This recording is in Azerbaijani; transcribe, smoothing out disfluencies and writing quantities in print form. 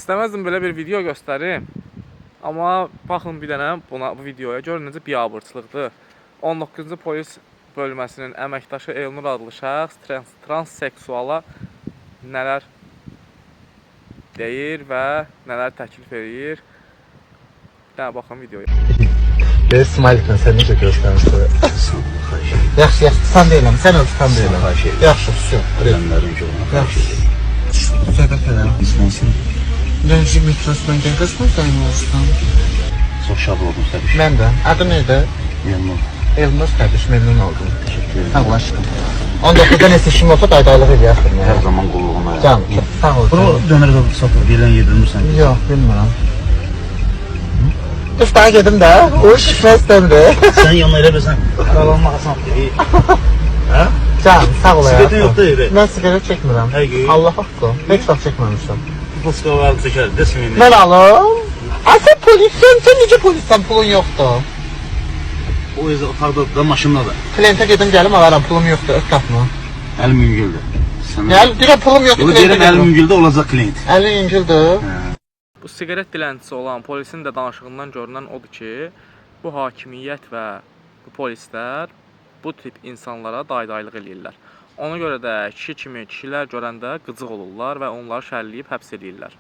İstəməzdim belə bir video göstərim. Amma baxın bir dənə bu videoya. Görün necə biabırçılıqdır. 19-cu polis bölməsinin əməkdaşı Elnur adlı şəxs transseksuala nələr deyir və nələr təklif edir. Bir dənə baxın videoya. Böyle smile'den sen necə göstərmişdir? Yaxşı, tutan deyiləm, sən ol tutan deyiləm. Yaxşı, yaxşı. Söhbət edəlim. İsmensin. Rənci metrosdan gəl, qısmırsan olsun. Çok şad oldum tabii. Mən də. Adı nədir? Memnun. Elnur kardeş, memnun oldum. Teşekkür ederim. Sağ ol aşkım. 19'da ne seçim olsa daydaylık eləyəxdir. Her zaman qulluğuna. Canım, sağ ol. Bunu dönər də satır, gələn yedirmirsən. Yox, bilmirəm. Dur, daha gedim də. O iş düşməzdən də. Sən yanına elə bilsən, aralanmaqasan. Hə? Canım, sağ ol Siqaretin hayatım. yoxdur evə. Mən sigaret çəkmirəm. Həqiqi? Allah haqqı. Heç vaxt çəkməmişəm. Fıska var, çəkər, desmin. Mən alım. Ay sen polissən, sən necə polissən, pulun yoxdur. O özü otaqda da maşınla da. Klientə gedim gəlim alaram, pulum yoxdur, öz tapma. Əlim yüngüldür. Gəl, deyirəm pulum yoxdur. Bunu deyirəm, əlim yüngüldə olacaq klient. Əlin yüngüldür. Bu siqaret dilənçisi olan polisin də danışığından görünən odur ki, bu hakimiyyət və bu polislər bu tip insanlara daydaylıq eləyirlər. Ona görə də kişi kimi kişilər görəndə qıcıq olurlar və onları şərləyib həbs edirlər.